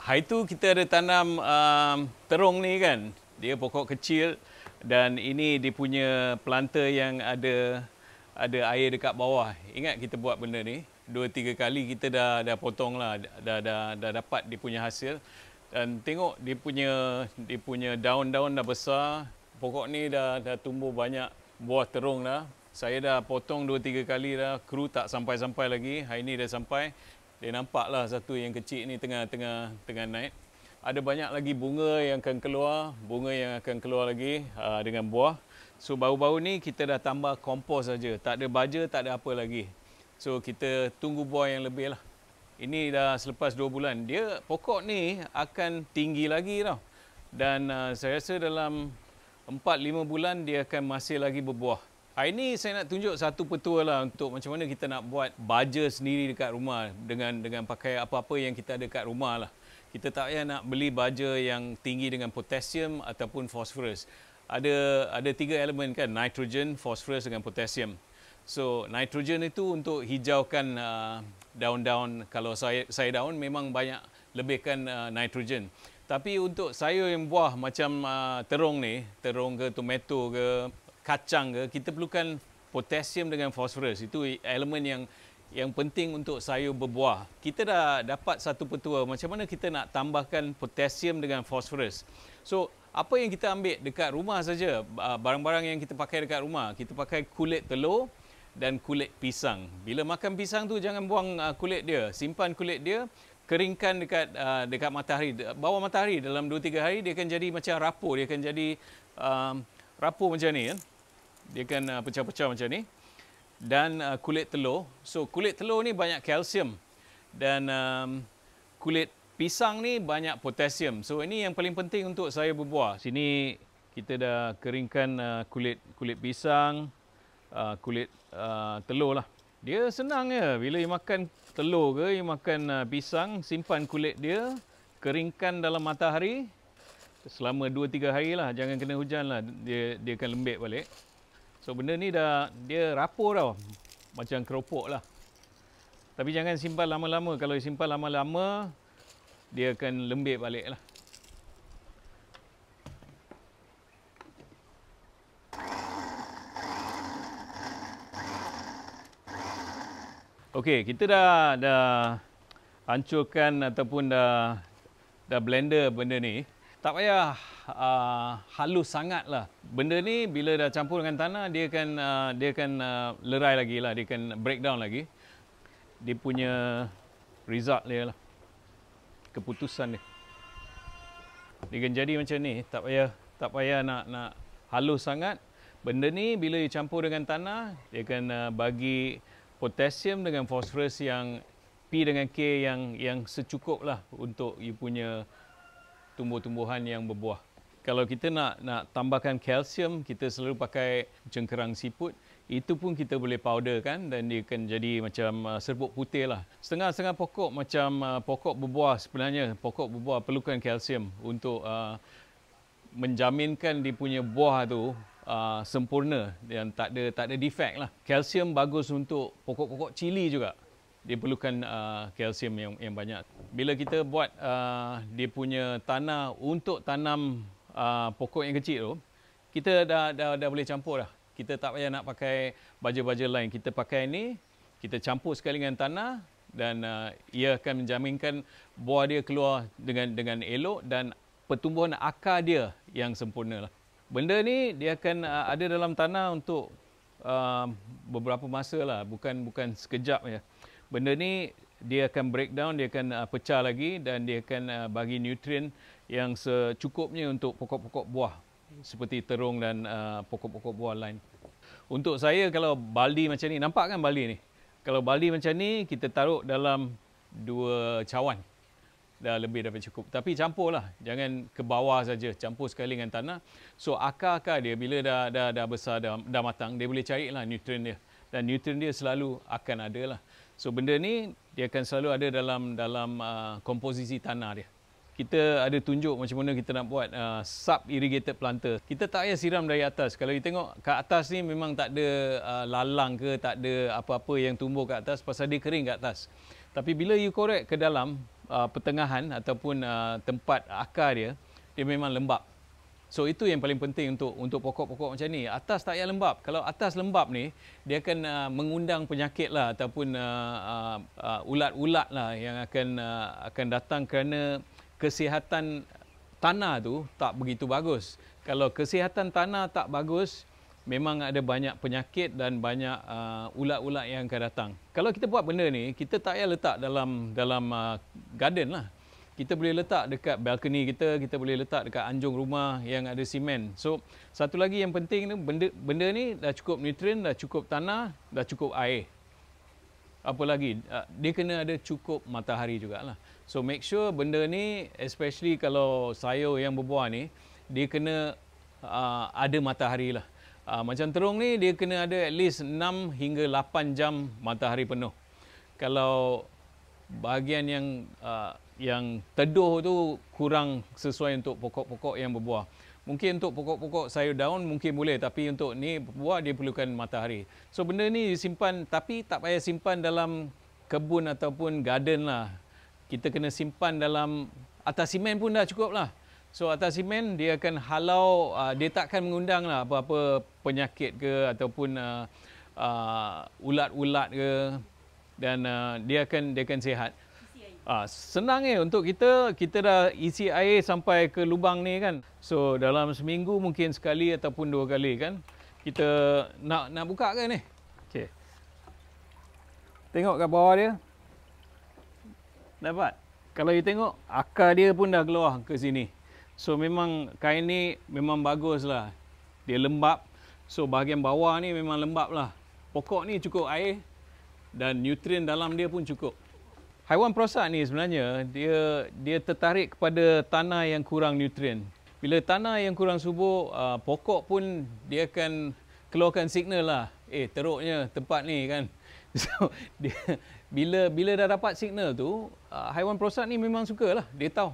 Hari tu kita ada tanam terung ni kan. Dia pokok kecil dan ini dia punya planter yang ada air dekat bawah. Ingat kita buat benda ni 2-3 kali kita dah potong lah, dah dapat dia punya hasil. Dan tengok dia punya daun-daun dah besar. Pokok ni dah tumbuh banyak buah terung dah. Saya dah potong 2-3 kali dah, kru tak sampai-sampai lagi. Hari ni dah sampai. Dia nampaklah satu yang kecil ni tengah naik. Ada banyak lagi bunga yang akan keluar lagi dengan buah. So baru-baru ni kita dah tambah kompos saja. Tak ada baja, tak ada apa lagi. So kita tunggu buah yang lebih lah. Ini dah selepas 2 bulan. Pokok ni akan tinggi lagi tau. Dan saya rasa dalam 4-5 bulan dia akan masih lagi berbuah. Hari ini saya nak tunjuk satu petua lah untuk macam mana kita nak buat baja sendiri dekat rumah dengan pakai apa-apa yang kita ada dekat rumah lah. Kita tak payah nak beli baja yang tinggi dengan potasium ataupun fosforus. Ada 3 elemen kan, nitrogen, fosforus dengan potasium. So nitrogen itu untuk hijaukan daun-daun. Kalau saya daun memang banyak lebihkan nitrogen. Tapi untuk sayur yang buah macam terung ni, terung ke tomato ke kacang ke, kita perlukan potasium dengan fosforus. Itu elemen yang penting untuk sayur berbuah. Kita dah dapat satu petua macam mana kita nak tambahkan potasium dengan fosforus. So apa yang kita ambil dekat rumah saja, barang-barang yang kita pakai dekat rumah, kita pakai kulit telur dan kulit pisang. Bila makan pisang tu jangan buang kulit dia, simpan kulit dia, keringkan dekat matahari, bawah matahari dalam 2-3 hari dia akan jadi macam rapuh, dia akan jadi rapuh macam ni kan. Dia akan pecah-pecah macam ni. Dan kulit telur. So kulit telur ni banyak kalsium dan kulit pisang ni banyak potasium. So ini yang paling penting untuk saya berbuah. Sini kita dah keringkan kulit pisang, kulit telur lah. Dia senang je. Bila you makan telur ke, you makan pisang, simpan kulit dia, keringkan dalam matahari selama 2-3 hari lah. Jangan kena hujan lah. Dia akan lembik balik. So benda ni dia rapuh tau. Macam keropok lah. Tapi jangan simpan lama-lama. Kalau simpan lama-lama, dia akan lembik balik lah. Okey, kita dah hancurkan ataupun dah blender benda ni. Tak payah halus sangat lah. Benda ni bila dah campur dengan tanah, dia akan lerai lagi lah. Dia akan breakdown lagi. Dia punya result dia lah. Keputusan dia. Dia akan jadi macam ni. Tak payah nak halus sangat. Benda ni bila dicampur dengan tanah, dia akan bagi potasium dengan fosforus yang P dengan K yang secukup lah untuk you punya tumbuh-tumbuhan yang berbuah. Kalau kita nak tambahkan kalsium, kita selalu pakai cengkerang siput. Itu pun kita boleh powder kan, dan dia akan jadi macam serbuk putih lah. Setengah-setengah pokok macam pokok berbuah sebenarnya. Pokok berbuah perlukan kalsium untuk menjaminkan dia punya buah tu sempurna dan tak ada defect lah. Kalsium bagus untuk pokok-pokok cili juga. Dia perlukan kalsium yang banyak. Bila kita buat dia punya tanah untuk tanam pokok yang kecil tu, kita dah boleh campur dah. Kita tak payah nak pakai baja-baja lain. Kita pakai ni, kita campur sekali dengan tanah dan ia akan menjaminkan buah dia keluar dengan elok dan pertumbuhan akar dia yang sempurna lah. Benda ni dia akan ada dalam tanah untuk beberapa masa lah, bukan sekejap je. Benda ni dia akan breakdown, dia akan pecah lagi dan dia akan bagi nutrien yang secukupnya untuk pokok-pokok buah seperti terung dan pokok-pokok buah lain. Untuk saya kalau baldi macam ni, nampak kan baldi ni? Kalau baldi macam ni kita taruh dalam 2 cawan. Dah lebih daripada cukup. Tapi campurlah, jangan ke bawah saja, campur sekali dengan tanah. So akar-akar dia bila dah besar, dah matang, dia boleh carilah nutrien dia. Dan nutrien dia selalu akan ada lah. So benda ni dia akan selalu ada dalam komposisi tanah dia. Kita ada tunjuk macam mana kita nak buat sub-irrigated planter. Kita tak payah siram dari atas. Kalau you tengok kat atas ni memang tak ada lalang ke, tak ada apa-apa yang tumbuh kat atas pasal dia kering kat atas. Tapi bila you korek ke dalam, pertengahan ataupun tempat akar dia memang lembap. So itu yang paling penting untuk pokok-pokok macam ni. Atas tak payah lembap. Kalau atas lembap ni, dia akan mengundang penyakit lah ataupun ulat-ulat lah yang akan datang kerana kesihatan tanah tu tak begitu bagus. Kalau kesihatan tanah tak bagus, memang ada banyak penyakit dan banyak ulat-ulat yang akan datang. Kalau kita buat benda ni, kita tak payah letak dalam garden lah. Kita boleh letak dekat balcony kita boleh letak dekat anjung rumah yang ada simen. So, satu lagi yang penting ni, benda ni dah cukup nutrien, dah cukup tanah, dah cukup air. Apa lagi? Dia kena ada cukup matahari jugalah. So, make sure benda ni, especially kalau sayur yang berbuah ni, dia kena ada matahari lah. Macam terung ni, dia kena ada at least 6 hingga 8 jam matahari penuh. Kalau bahagian yang teduh tu kurang sesuai untuk pokok-pokok yang berbuah. Mungkin untuk pokok-pokok sayur daun mungkin boleh, tapi untuk ni buah dia perlukan matahari. So benda ni disimpan, tapi tak payah simpan dalam kebun ataupun garden lah. Kita kena simpan dalam atas simen pun dah cukup lah. So atas simen dia akan halau, dia takkan mengundang lah apa-apa penyakit ke ataupun ulat-ulat ke, dan dia akan sihat. Senang untuk kita dah isi air sampai ke lubang ni kan. So dalam seminggu mungkin sekali ataupun 2 kali kan. Kita nak buka ke ni? Okey. Tengok kat bawah dia. Dapat. Kalau you tengok akar dia pun dah keluar ke sini. So memang kain ni memang bagus lah. Dia lembap. So bahagian bawah ni memang lembap lah. Pokok ni cukup air dan nutrien dalam dia pun cukup. Haiwan perosak ni sebenarnya dia tertarik kepada tanah yang kurang nutrien. Bila tanah yang kurang subur, pokok pun dia akan keluarkan signal lah. Teruknya tempat ni kan. So dia bila dah dapat signal tu, haiwan perosak ni memang sukalah. Dia tahu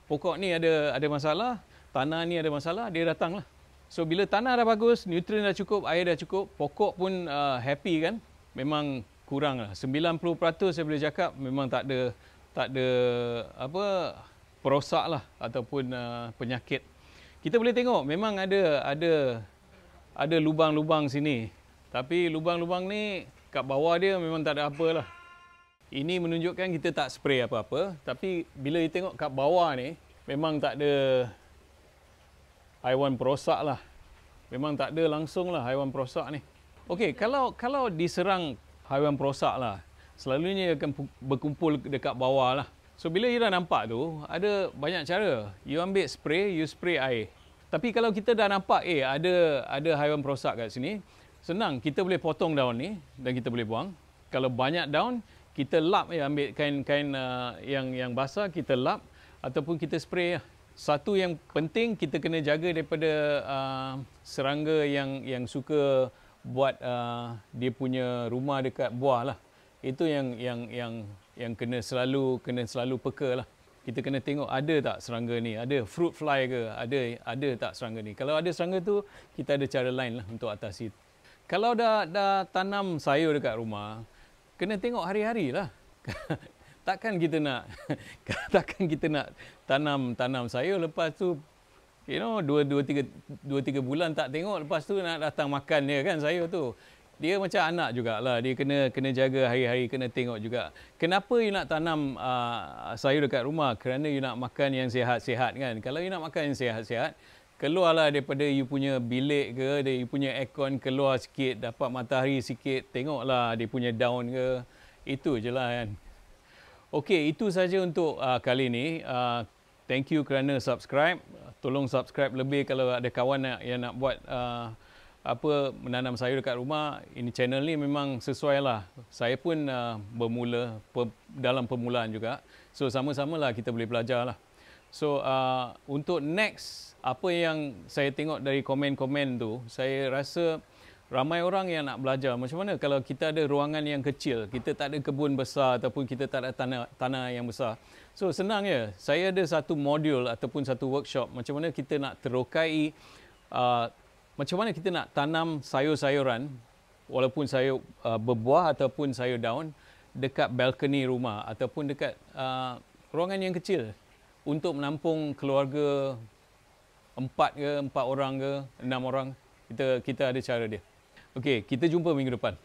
pokok ni ada masalah, tanah ni ada masalah, dia datang lah. So bila tanah dah bagus, nutrien dah cukup, air dah cukup, pokok pun happy kan. Memang kurang lah. 90% saya boleh cakap memang tak ada perosak lah ataupun penyakit. Kita boleh tengok memang ada lubang-lubang sini. Tapi lubang-lubang ni kat bawah dia memang tak ada apa lah. Ini menunjukkan kita tak spray apa-apa. Tapi bila you tengok kat bawah ni, memang tak ada haiwan perosak lah. Memang tak ada langsung lah haiwan perosak ni. Okey, kalau diserang haiwan perosak lah, selalunya dia akan berkumpul dekat bawah lah. So bila you dah nampak tu, ada banyak cara. You ambil spray, you spray air. Tapi kalau kita dah nampak ada haiwan perosak kat sini, senang, kita boleh potong daun ni dan kita boleh buang. Kalau banyak daun, kita lap, ambil kain yang basah, kita lap ataupun kita spray. Satu yang penting, kita kena jaga daripada serangga yang suka buat dia punya rumah dekat buah lah. Itu yang kena selalu peka lah. Kita kena tengok ada tak serangga ni, ada fruit fly ke, ada tak serangga ni. Kalau ada serangga tu, kita ada cara lain lah untuk atasi. Kalau dah tanam sayur dekat rumah, kena tengok hari-hari lah. Takkan kita nak tanam sayur, lepas tu 2-3 bulan tak tengok, lepas tu nak datang makan dia kan sayur tu. Dia macam anak jugalah, dia kena jaga hari-hari, kena tengok juga. Kenapa you nak tanam sayur dekat rumah? Kerana you nak makan yang sihat-sihat kan. Kalau you nak makan yang sihat-sihat, keluarlah daripada you punya bilik ke, you punya aircon, keluar sikit, dapat matahari sikit, tengoklah dia punya daun ke. Itu je lah kan. Okey, itu saja untuk kali ni. Thank you kerana subscribe. Tolong subscribe lebih kalau ada kawan yang nak buat menanam sayur dekat rumah. Ini channel ni memang sesuai lah. Saya pun bermula dalam permulaan juga. So sama-sama lah kita boleh belajar lah. So untuk next, apa yang saya tengok dari komen-komen tu, saya rasa ramai orang yang nak belajar macam mana kalau kita ada ruangan yang kecil, kita tak ada kebun besar ataupun kita tak ada tanah yang besar. So senang je. Saya ada satu modul ataupun satu workshop macam mana kita nak terokai macam mana kita nak tanam sayur-sayuran walaupun sayur berbuah ataupun sayur daun dekat balcony rumah ataupun dekat ruangan yang kecil untuk menampung keluarga 4 orang ke 6 orang. Kita ada cara dia. Okey, kita jumpa minggu depan.